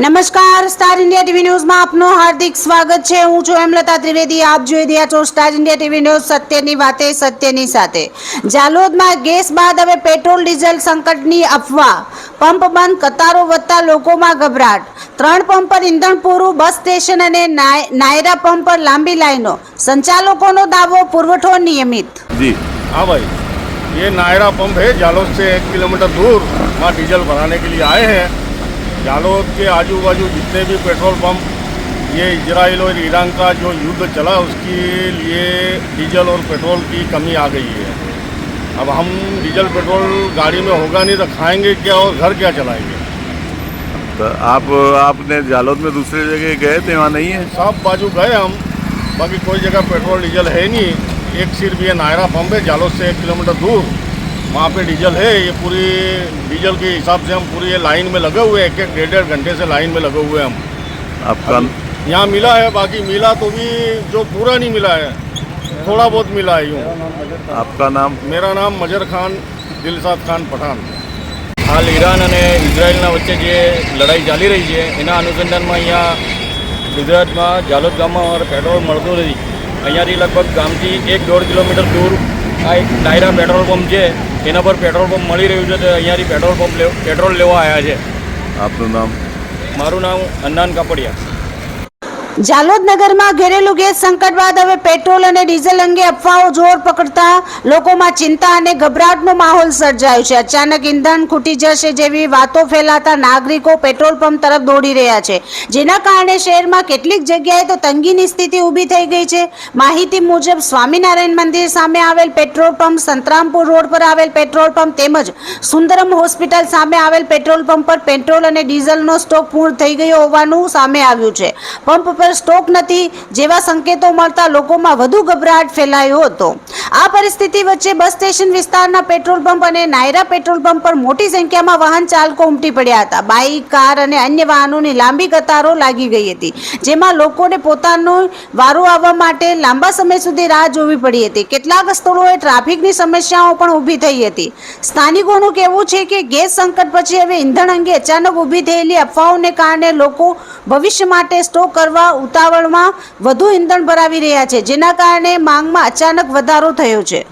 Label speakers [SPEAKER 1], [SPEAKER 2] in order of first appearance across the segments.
[SPEAKER 1] નમસ્કાર, star India TV ન્યૂઝમાં આપનું હાર્દિક સ્વાગત છે। હું છું હેમલતા ત્રિવેદી। આપ જોઈ રહ્યા છો સ્ટાર ઇન્ડિયા ટીવી ન્યૂઝ, સત્યની વાતે સત્યની સાથે। જાલોદમાં ગેસ બાદ હવે પેટ્રોલ ડીઝલ સંકટની અફવા, પંપ બંધ, કતારો વધતા લોકોમાં ગભરાટ। 3 પંપ પર ઈંધણ પૂરું, બસ સ્ટેશન અને નાયરા પંપ પર લાંબી લાઈનો, संचालकों दावो पुरवठो नियमित।
[SPEAKER 2] जी
[SPEAKER 3] हाँ भाई, ये नायरा पंप है जालोद से 1 किलोमीटर दूर, वहाँ डीजल भराने के लिए आए हैं। जालोद के आजू बाजू जितने भी पेट्रोल पंप, ये इजराइल और ईरान का जो युद्ध चला उसके लिए डीजल और पेट्रोल की कमी आ गई है। अब हम डीजल पेट्रोल गाड़ी में होगा नहीं तो खाएंगे क्या और घर क्या चलाएंगे।
[SPEAKER 2] तो आपने जालोद में दूसरी जगह गए थे, वहाँ नहीं है?
[SPEAKER 3] सब बाजू गए हम, बाकी कोई जगह पेट्रोल डीजल है नहीं। एक सिर्फ ये नायरा पंप है जालोद से 1 किलोमीटर दूर, वहाँ पे डीजल है। ये पूरी डीजल के हिसाब से हम पूरी ये लाइन में लगे हुए हैं, 1-1 डेढ़ घंटे से लाइन में लगे हुए हैं हम।
[SPEAKER 2] आपका
[SPEAKER 3] यहाँ मिला है, बाकी मिला तो भी जो पूरा नहीं मिला है, थोड़ा बहुत मिला है यूँ।
[SPEAKER 2] आपका नाम?
[SPEAKER 3] मेरा नाम मजर खान, दिलशाद खान पठान।
[SPEAKER 4] हाल ईरान और इजराइल वच्चे जे लड़ाई चाली रही है, एना अनुसंधान में अँ गुजरात में जालोद गाम में पेट्रोल मळतुं नथी। अहींयाथी लगभग गामथी 1-1.5 किलोमीटर दूर आ एक नायरा पेट्रोल पंप है, एना पर पेट्रोल पंप मळी रह्युं छे। तो अहींयाथी पेट्रोल लेवा आया है।
[SPEAKER 2] आपनुं नाम?
[SPEAKER 4] मारुं नाम अन्नान कापड़िया।
[SPEAKER 1] जालोद नगर में घरेलू गैस संकट बाद हवे पेट्रोल और डीजल अंगे अफवाओं जोर पकड़ता लोकों चिंता और गभराटनो माहौल सर्जायो छे। अचानक ईंधण खूटी जशे जेवी वातो फैलाता नागरिकों पेट्रोल पंप तरफ दौड़ी रह्या छे, जेना कारणे शहर में केटलीक जग्याए तो तंगीनी स्थिति ऊभी थई गई छे। माहिती मुजब स्वामीनारायण मंदिर सामे आवेल पेट्रोल पंप, संतरामपुर रोड पर आवेल पेट्रोल पंप तेमज सुंदरम होस्पिटल सामे आवेल पेट्रोल पंप पर पेट्रोल और डीजलनो स्टॉक पूर्ण थई गयो होवानुं सामे आव्युं छे। पंप स्टॉक नहीं जेवा संकेतों मळता लोकोमां वधु गभराट फैलायो हतो। आ परिस्थिति वच्चे बस स्टेशन विस्तारना पेट्रोल पंप और नायरा पेट्रोल पंप पर मोटी संख्या में वाहन चालको उमटी पड्या हता। बाइक, कार और अन्य वाहनोनी लांबी कतारो लागी गई हती, जेमां लोकोने पोतानो वारो आववा माटे लांबा समय सुधी राह जोवी पड़ी हती। केटलाक स्थळोए ट्राफिकनी समस्याओं पण ऊभी थई हती। स्थानिकोनुं कहेवुं छे के गैस संकट पछी हवे ईंधण अंगे अचानक ऊभी थयेली अफवाओने कारणे लोको भविष्य माटे स्टॉक करवा उतावळमां વધુ ઈંધણ ભરાવી રહ્યા છે, જેના કારણે માંગમાં અચાનક વધારો થયો છે।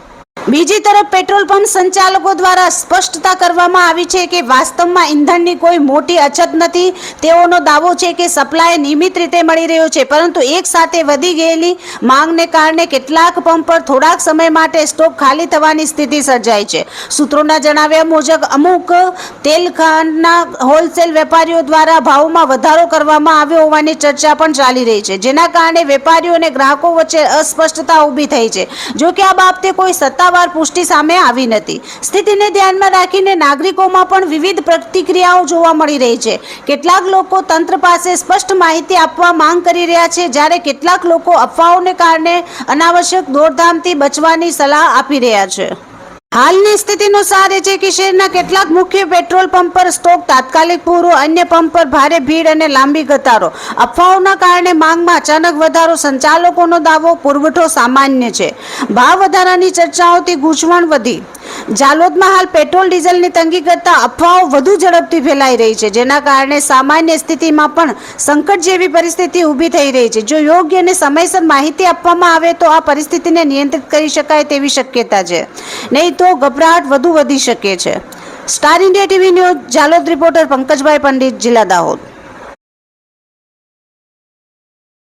[SPEAKER 1] બીજી તરફ પેટ્રોલ પંપ સંચાલકો દ્વારા સ્પષ્ટતા કરવામાં આવી છે કે વાસ્તવમાં ઈંધણની કોઈ મોટી અછત નથી। તેઓનો દાવો છે કે સપ્લાય નિયમિત રીતે મળી રહ્યો છે, પરંતુ એક સાથે વધી ગયેલી માંગને કારણે કેટલાક પંપ પર થોડાક સમય માટે સ્ટોક ખાલી થવાની સ્થિતિ સર્જાઈ છે। સૂત્રોના જણાવ્યા મુજબ અમુક તેલખાના હોલસેલ વેપારીઓ દ્વારા ભાવમાં વધારો કરવામાં આવ્યો હોવાની ચર્ચા પણ ચાલી રહી છે, જેના કારણે વેપારીઓ અને ગ્રાહકો વચ્ચે અસ્પષ્ટતા ઊભી થઈ છે। જો કે આ બાબતે કોઈ સત્તાવાર પુષ્ટિ સામે આવી નથી। સ્થિતિને ધ્યાનમાં રાખીને નાગરિકોમાં પણ વિવિધ પ્રતિક્રિયાઓ જોવા મળી રહી છે। કેટલાક લોકો તંત્ર પાસે સ્પષ્ટ માહિતી આપવા માંગ કરી રહ્યા છે, જ્યારે કેટલાક લોકો અફવાઓને કારણે અનાવશ્યક દોડધામથી બચવાની સલાહ આપી રહ્યા છે। હાલની સ્થિતિનો સાર એ છે કે શહેરના કેટલાક મુખ્ય પેટ્રોલ પંપ પર સ્ટોક તાત્કાલિક પૂરો, અન્ય પંપ પર ભારે ભીડ અને લાંબી કતારો। અફવાઓના કારણે માંગમાં અચાનક વધારો, સંચાલકોનો દાવો પુરવઠો સામાન્ય છે। ભાવ વધારાની ચર્ચાઓથી ગૂંચવણ વધી। જાલોદમાં હાલ પેટ્રોલ ડીઝલની તંગી કરતા અફવાઓ વધુ ઝડપથી ફેલાઈ રહી છે, જેના કારણે સામાન્ય સ્થિતિમાં પણ સંકટ જેવી પરિસ્થિતિ ઊભી થઈ રહી છે। જો યોગ્ય અને સમયસર માહિતી આપવામાં આવે તો આ પરિસ્થિતિને નિયંત્રિત કરી શકાય તેવી શક્યતા છે, નહીં તો ગભરાટ વધુ વધી શકે છે। Star India TV news, Jhalod reporter Pankajbhai Pandit, જિલ્લા દાહોદ।